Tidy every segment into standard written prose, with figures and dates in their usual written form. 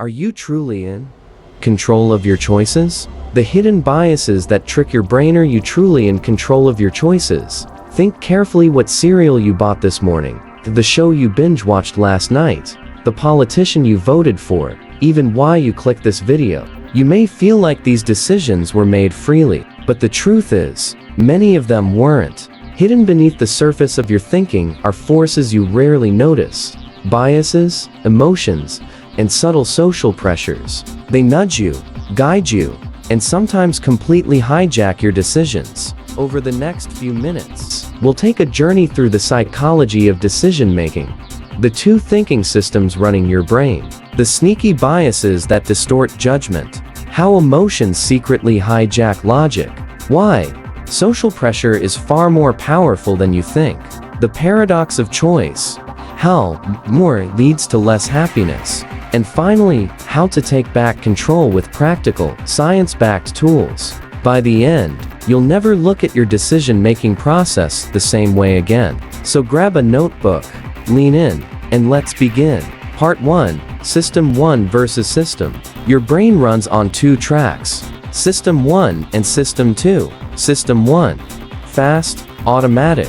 Are you truly in control of your choices? The hidden biases that trick your brain. Are you truly in control of your choices? Think carefully. What cereal you bought this morning, the show you binge-watched last night, the politician you voted for, even why you clicked this video. You may feel like these decisions were made freely, but the truth is, many of them weren't. Hidden beneath the surface of your thinking are forces you rarely notice. Biases, emotions, and subtle social pressures. They nudge you, guide you, and sometimes completely hijack your decisions. Over the next few minutes, we'll take a journey through the psychology of decision-making, the two thinking systems running your brain, the sneaky biases that distort judgment, how emotions secretly hijack logic, why social pressure is far more powerful than you think, the paradox of choice, how more leads to less happiness, and finally, how to take back control with practical, science-backed tools. By the end, you'll never look at your decision-making process the same way again. So grab a notebook, lean in, and let's begin. Part 1, System 1 versus System. Your brain runs on two tracks, System 1 and System 2. System 1, fast, automatic,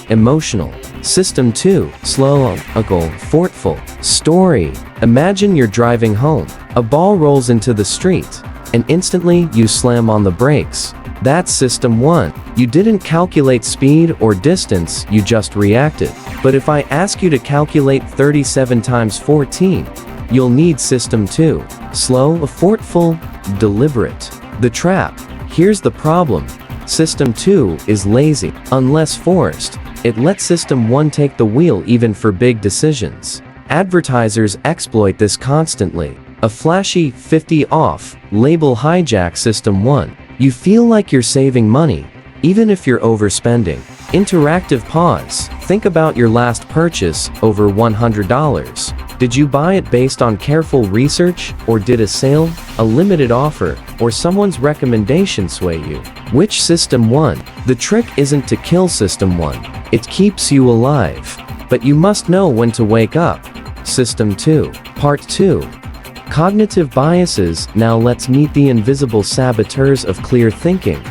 emotional. System 2, slow, thoughtful, story. Imagine you're driving home. A ball rolls into the street, and instantly you slam on the brakes. That's System 1. You didn't calculate speed or distance, you just reacted. But if I ask you to calculate 37 times 14, you'll need System 2. Slow, thoughtful, deliberate. The trap. Here's the problem. System 2 is lazy. Unless forced, it lets System 1 take the wheel even for big decisions. Advertisers exploit this constantly. A flashy 50 off label hijacks System 1. You feel like you're saving money, even if you're overspending. Interactive pause. Think about your last purchase, over $100. Did you buy it based on careful research, or did a sale, a limited offer, or someone's recommendation sway you? Which System 1? The trick isn't to kill System 1. It keeps you alive. But you must know when to wake up. System 2. Part 2. Cognitive biases. Now let's meet the invisible saboteurs of clear thinking.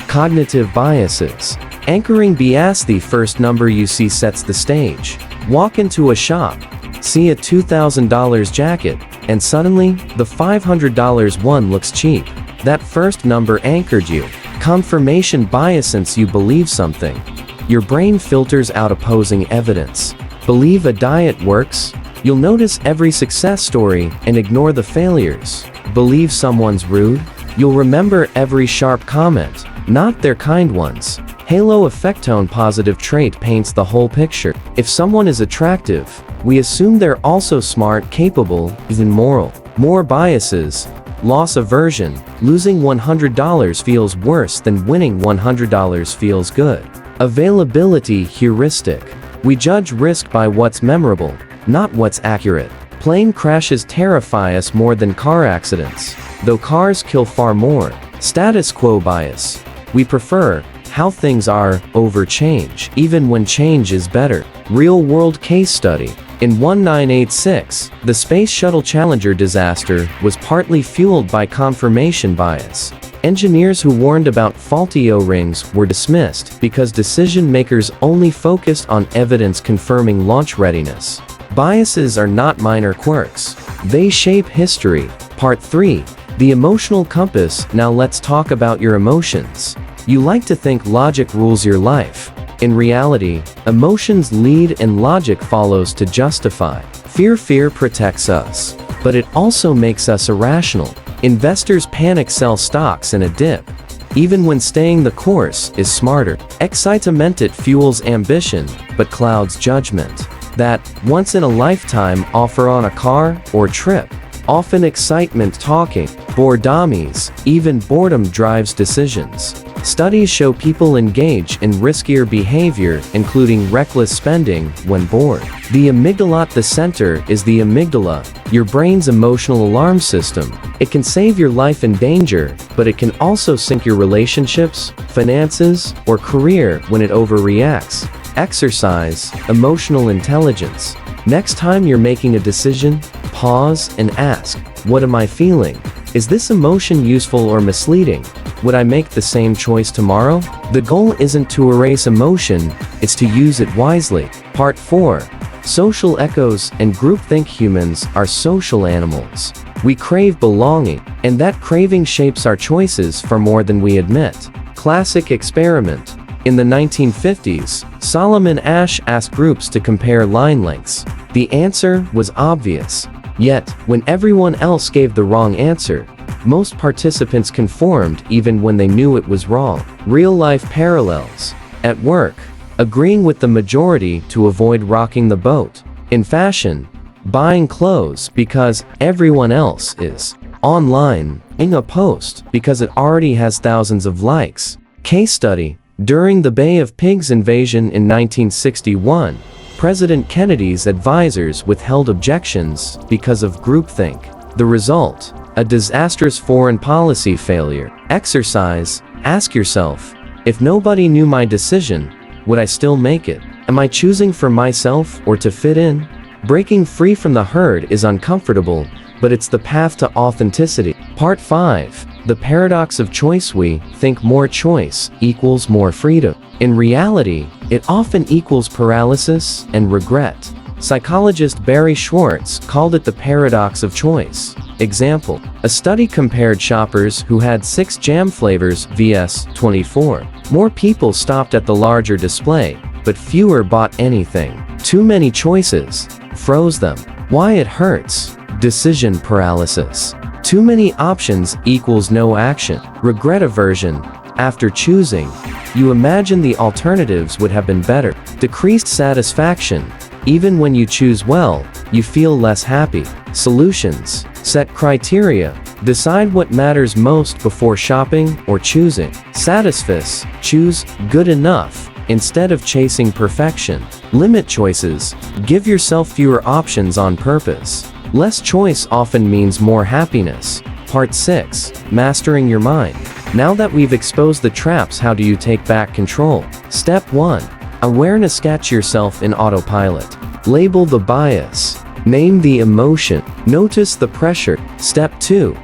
Cognitive biases. Anchoring bias. The first number you see sets the stage. Walk into a shop, see a $2,000 jacket, and suddenly, the $500 one looks cheap. That first number anchored you. Confirmation bias. Since you believe something, your brain filters out opposing evidence. Believe a diet works? You'll notice every success story and ignore the failures. Believe someone's rude? You'll remember every sharp comment, not their kind ones. Halo effect. Tone positive trait paints the whole picture. If someone is attractive, we assume they're also smart, capable, even moral. More biases. Loss aversion. Losing $100 feels worse than winning $100 feels good. Availability heuristic. We judge risk by what's memorable, not what's accurate. Plane crashes terrify us more than car accidents, though cars kill far more. Status quo bias. We prefer how things are over change, even when change is better. Real-world case study. In 1986, the Space Shuttle Challenger disaster was partly fueled by confirmation bias. Engineers who warned about faulty O-rings were dismissed because decision-makers only focused on evidence confirming launch readiness. Biases are not minor quirks. They shape history. Part 3. The emotional compass. Now let's talk about your emotions. You like to think logic rules your life. In reality, emotions lead and logic follows to justify. Fear protects us, but it also makes us irrational. Investors panic, sell stocks in a dip, even when staying the course is smarter. Excitement. It fuels ambition, but clouds judgment. That once-in-a-lifetime offer on a car or trip. Often excitement talking. Boredomies. Even boredom drives decisions. Studies show people engage in riskier behavior, including reckless spending, when bored. The amygdala. At the center is the amygdala, your brain's emotional alarm system. It can save your life in danger, but it can also sink your relationships, finances, or career when it overreacts. Exercise. Emotional intelligence. Next time you're making a decision, pause and ask, what am I feeling? Is this emotion useful or misleading? Would I make the same choice tomorrow? The goal isn't to erase emotion, it's to use it wisely. Part 4. Social echoes and groupthink. Humans are social animals. We crave belonging, and that craving shapes our choices far more than we admit. Classic experiment. In the 1950s, Solomon Asch asked groups to compare line lengths. The answer was obvious. Yet, when everyone else gave the wrong answer, most participants conformed even when they knew it was wrong. Real-life parallels. At work, agreeing with the majority to avoid rocking the boat. In fashion, buying clothes because everyone else is. Online, in a post because it already has thousands of likes. Case study. During the Bay of Pigs invasion in 1961, President Kennedy's advisors withheld objections because of groupthink. The result? A disastrous foreign policy failure. Exercise. Ask yourself, if nobody knew my decision, would I still make it? Am I choosing for myself or to fit in? Breaking free from the herd is uncomfortable, but it's the path to authenticity. Part 5. The paradox of choice. We think more choice equals more freedom. In reality, it often equals paralysis and regret. Psychologist Barry Schwartz called it the paradox of choice. Example: a study compared shoppers who had 6 jam flavors vs 24. More people stopped at the larger display, but fewer bought anything. Too many choices froze them. Why it hurts? Decision paralysis. Too many options equals no action. Regret aversion. After choosing, you imagine the alternatives would have been better. Decreased satisfaction. Even when you choose well, you feel less happy. Solutions. Set criteria. Decide what matters most before shopping or choosing. Satisfice. Choose good enough instead of chasing perfection. Limit choices. Give yourself fewer options on purpose. Less choice often means more happiness. Part 6. Mastering your mind. Now that we've exposed the traps, how do you take back control? Step 1. Awareness. Catch yourself in autopilot. Label the bias. Name the emotion. Notice the pressure. Step 2.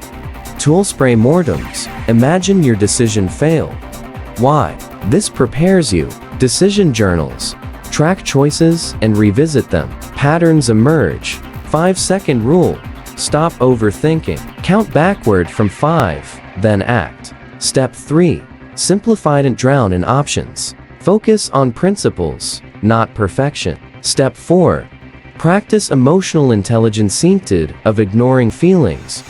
Tool. Pre-mortems. Imagine your decision failed. Why? This prepares you. Decision journals. Track choices and revisit them. Patterns emerge. 5-second rule. Stop overthinking. Count backward from 5, then act. Step 3. Simplify. Don't drown in options. Focus on principles, not perfection. Step 4. Practice emotional intelligence. Instead of ignoring feelings,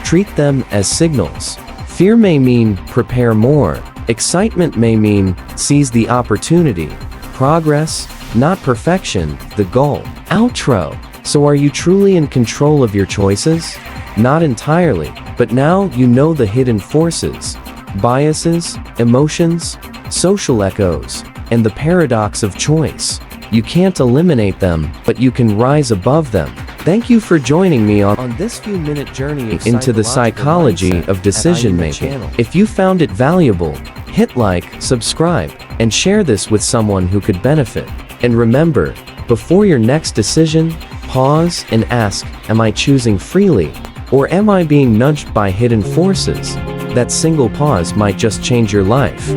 treat them as signals. Fear may mean prepare more. Excitement may mean seize the opportunity. Progress, not perfection, the goal. Outro. So are you truly in control of your choices? Not entirely, but now you know the hidden forces, biases, emotions, social echoes, and the paradox of choice. You can't eliminate them, but you can rise above them. Thank you for joining me on this few-minute journey into the psychology of decision-making. If you found it valuable, hit like, subscribe, and share this with someone who could benefit. And remember, before your next decision, pause and ask, am I choosing freely, or am I being nudged by hidden forces? That single pause might just change your life.